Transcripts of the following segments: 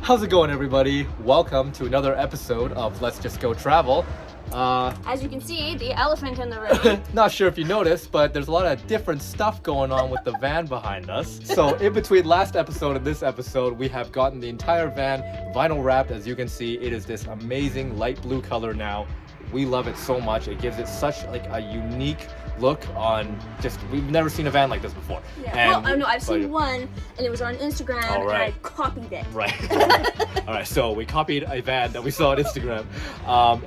How's it going, everybody? Welcome to another episode of Let's Just Go Travel. As you can see, the elephant in the room. Not sure if you noticed, but there's a lot of different stuff going on with the van behind us. So in between last episode and this episode, we have gotten the entire van vinyl wrapped. As you can see, it is this amazing light blue color now. We love it so much. It gives it such like a unique look on we've never seen a van like this before. Yeah. Well, no, I've seen one and it was on Instagram and I copied it. Right. All right, so we copied a van that we saw on Instagram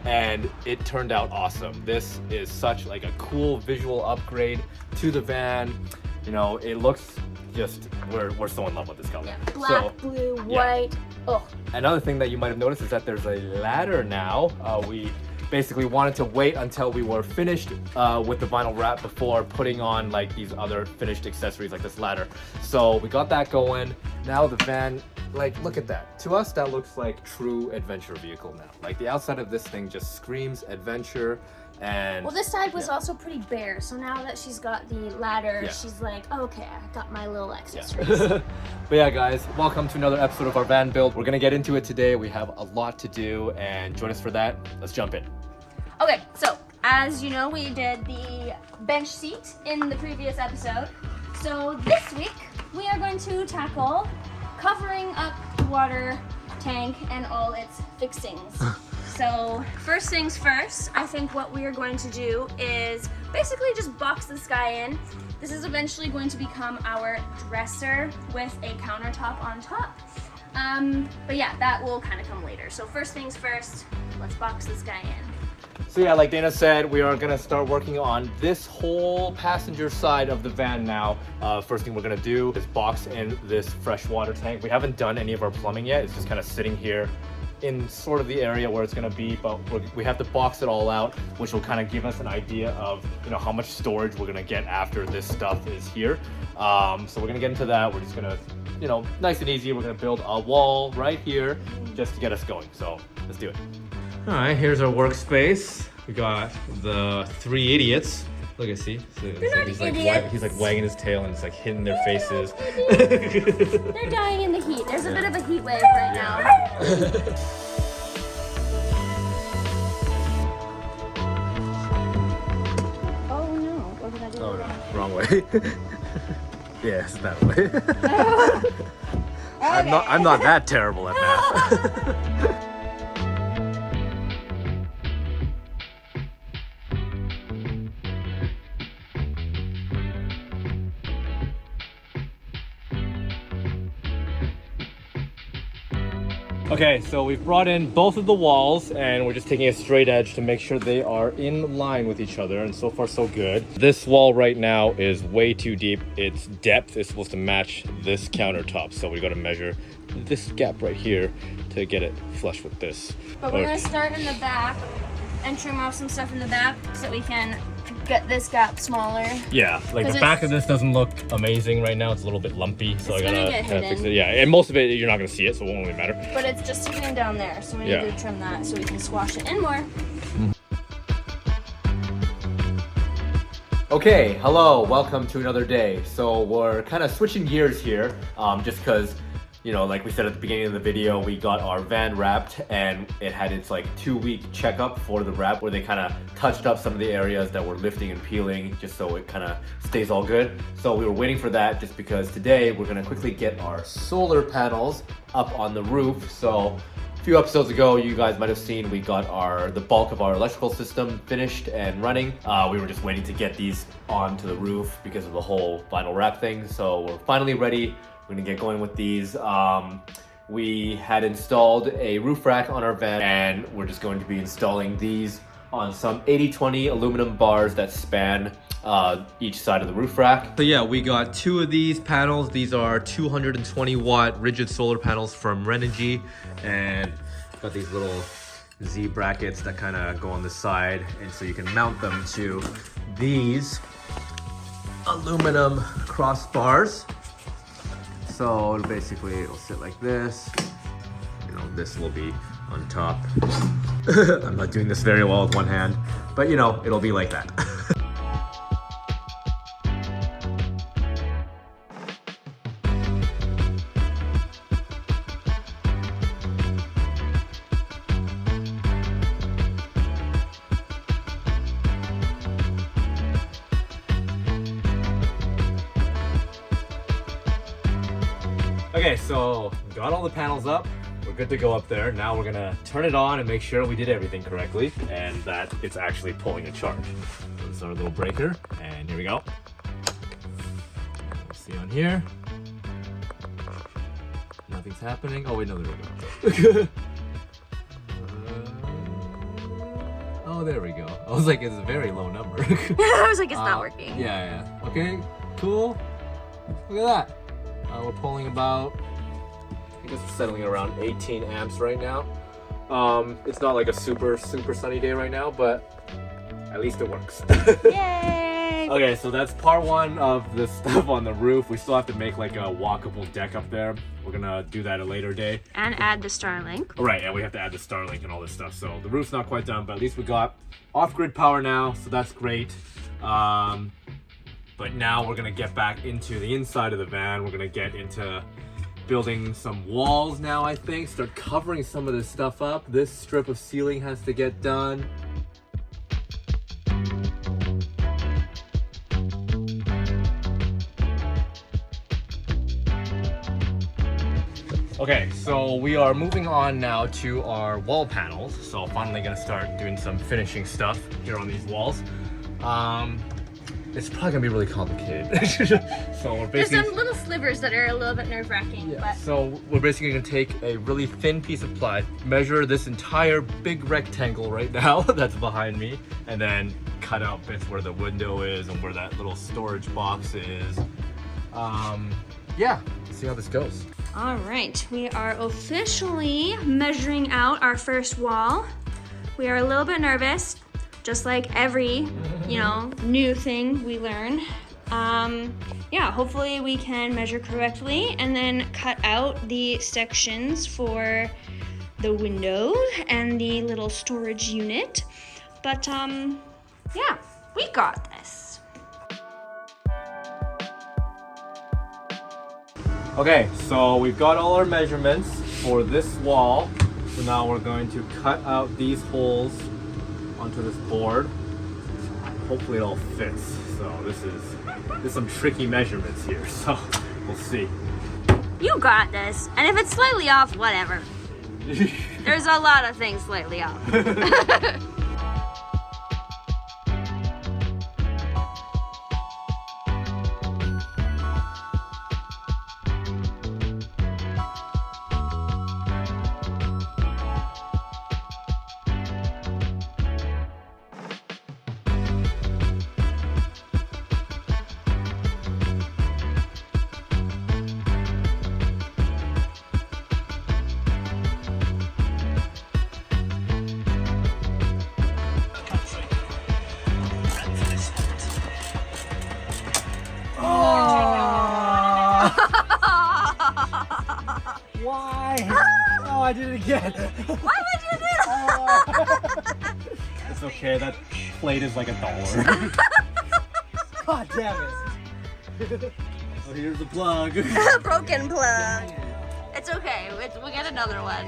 and it turned out awesome. This is such like a cool visual upgrade to the van. You know, it looks just, we're so in love with this color. Yeah. Black, blue, white. Oh. Another thing that you might have noticed is that there's a ladder now. We basically wanted to wait until we were finished with the vinyl wrap before putting on like these other finished accessories like this ladder. So we got that going. Now the van, like, look at that. To us, that looks like true adventure vehicle now. Like the outside of this thing just screams adventure. And well, this side was also pretty bare, so now that she's got the ladder, she's like, oh, okay, I got my little accessories. But yeah, guys, welcome to another episode of our van build. We're gonna get into it today. We have a lot to do, and join us for that. Let's jump in. Okay, so as you know, we did the bench seat in the previous episode. So this week, we are going to tackle covering up the water tank and all its fixings. So first things first, I think what we are going to do is basically just box this guy in. This is eventually going to become our dresser with a countertop on top. But yeah, that will kind of come later. So first things first, let's box this guy in. So yeah, like Dana said, we are gonna start working on this whole passenger side of the van now. First thing we're gonna do is box in this fresh water tank. We haven't done any of our plumbing yet. It's just kind of sitting here in sort of the area where it's going to be, but we have to box it all out, which will kind of give us an idea of, you know, how much storage we're going to get after this stuff is here. So we're going to get into that. We're just going to, you know, nice and easy, we're going to build a wall right here just to get us going. So let's do it. All right, here's our workspace. We got the three idiots. Look, I see. He's like wagging his tail and it's like hitting their faces. They're dying in the heat. There's a bit of a heat wave right now. Oh no, what did I do? Oh no, wrong way. Yes, that way. Okay. I'm not that terrible at math. Okay, so we've brought in both of the walls and we're just taking a straight edge to make sure they are in line with each other, and so far so good. This wall right now is way too deep. Its depth is supposed to match this countertop, so we got to measure this gap right here to get it flush with this. But we're gonna start in the back and trim off some stuff in the back so that we can get this gap smaller. Yeah, like the back of this doesn't look amazing right now. It's a little bit lumpy, so I gotta kind of fix it. Yeah, and most of it you're not gonna see it, so it won't really matter. But it's just sitting down there, so we need to trim that so we can squash it in more. Okay, hello, welcome to another day. So we're kind of switching gears here, just because, you know, like we said at the beginning of the video, we got our van wrapped and it had its like 2-week checkup for the wrap where they kind of touched up some of the areas that were lifting and peeling just so it kind of stays all good. So we were waiting for that just because today we're gonna quickly get our solar panels up on the roof. So a few episodes ago, you guys might have seen we got the bulk of our electrical system finished and running. We were just waiting to get these onto the roof because of the whole vinyl wrap thing. So we're finally ready. We're gonna get going with these. We had installed a roof rack on our van and we're just going to be installing these on some 80/20 aluminum bars that span each side of the roof rack. So yeah, we got 2 of these panels. These are 220 watt rigid solar panels from Renogy, and got these little Z brackets that kind of go on the side, and so you can mount them to these aluminum crossbars. So it'll sit like this. You know, this will be on top. I'm not doing this very well with one hand, but you know, it'll be like that. Okay, so got all the panels up. We're good to go up there. Now we're gonna turn it on and make sure we did everything correctly and that it's actually pulling a charge. So this is our little breaker, and here we go. We'll see on here. Nothing's happening. Oh wait, no, there we go. Oh, there we go. I was like, it's a very low number. I was like, it's not working. Yeah. Okay, cool. Look at that. We're pulling about, I guess it's settling around 18 amps right now. It's not like a super sunny day right now, but at least it works. Yay! Okay, so that's part one of the stuff on the roof. We still have to make like a walkable deck up there. We're gonna do that a later day. And add the Starlink. Right, and we have to add the Starlink and all this stuff. So the roof's not quite done, but at least we got off-grid power now, so that's great. But now we're gonna get back into the inside of the van. We're gonna get into building some walls now, I think. Start covering some of this stuff up. This strip of ceiling has to get done. Okay, so we are moving on now to our wall panels. So finally gonna start doing some finishing stuff here on these walls. It's probably gonna be really complicated. So we're There's basically some little slivers that are a little bit nerve-wracking, but so we're basically gonna take a really thin piece of ply, measure this entire big rectangle right now that's behind me, and then cut out bits where the window is and where that little storage box is. Yeah, see how this goes. all right, we are officially measuring out our first wall. We are a little bit nervous, just like every, new thing we learn. Yeah, hopefully we can measure correctly and then cut out the sections for the window and the little storage unit. But yeah, we got this. Okay, so we've got all our measurements for this wall. So now we're going to cut out these holes onto this board. Hopefully it all fits. So there's some tricky measurements here, so we'll see. You got this. And if it's slightly off, whatever. There's a lot of things slightly off. Why? Oh, I did it again. Why would you do that? It's okay, that plate is like $1. God damn it. Oh, here's the plug. Broken plug. It's okay. We'll get another one.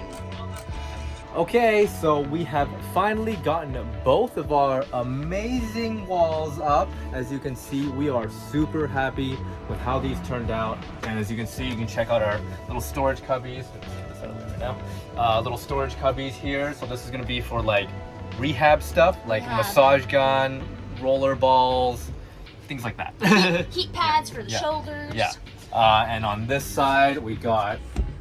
Okay, so we have finally gotten both of our amazing walls up. As you can see, we are super happy with how these turned out. And as you can see, you can check out our little storage cubbies. Let's get this out of there right now. Little storage cubbies here. So this is gonna be for like rehab stuff, like massage gun, roller balls, things like that. Heat pads for the shoulders. Yeah. And on this side, we got,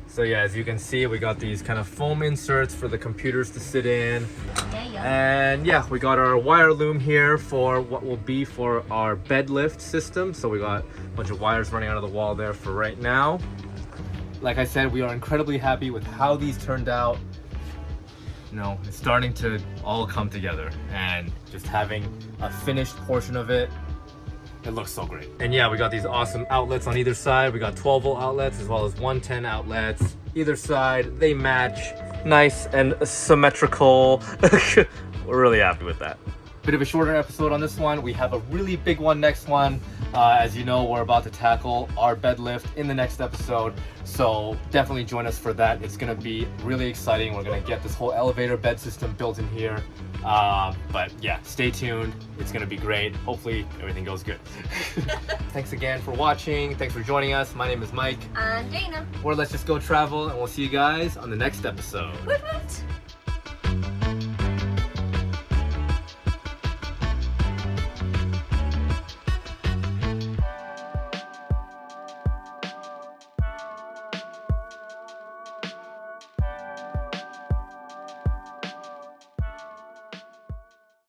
so yeah, as you can see, we got these kind of foam inserts for the computers to sit in. And yeah, we got our wire loom here for what will be for our bed lift system. So we got a bunch of wires running out of the wall there for right now. Like I said, we are incredibly happy with how these turned out. You know, it's starting to all come together, and just having a finished portion of it, it looks so great. And yeah, we got these awesome outlets on either side. We got 12-volt outlets as well as 110 outlets. Either side, they match. Nice and symmetrical. We're really happy with that. bit of a shorter episode on this one. We have a really big one next one. As you know, we're about to tackle our bed lift in the next episode. So definitely join us for that. It's gonna be really exciting. We're gonna get this whole elevator bed system built in here. But yeah, stay tuned. It's gonna be great. Hopefully everything goes good. Thanks again for watching. Thanks for joining us. My name is Mike. I'm Dana. Or Let's Just Go Travel, and we'll see you guys on the next episode. Woot woot.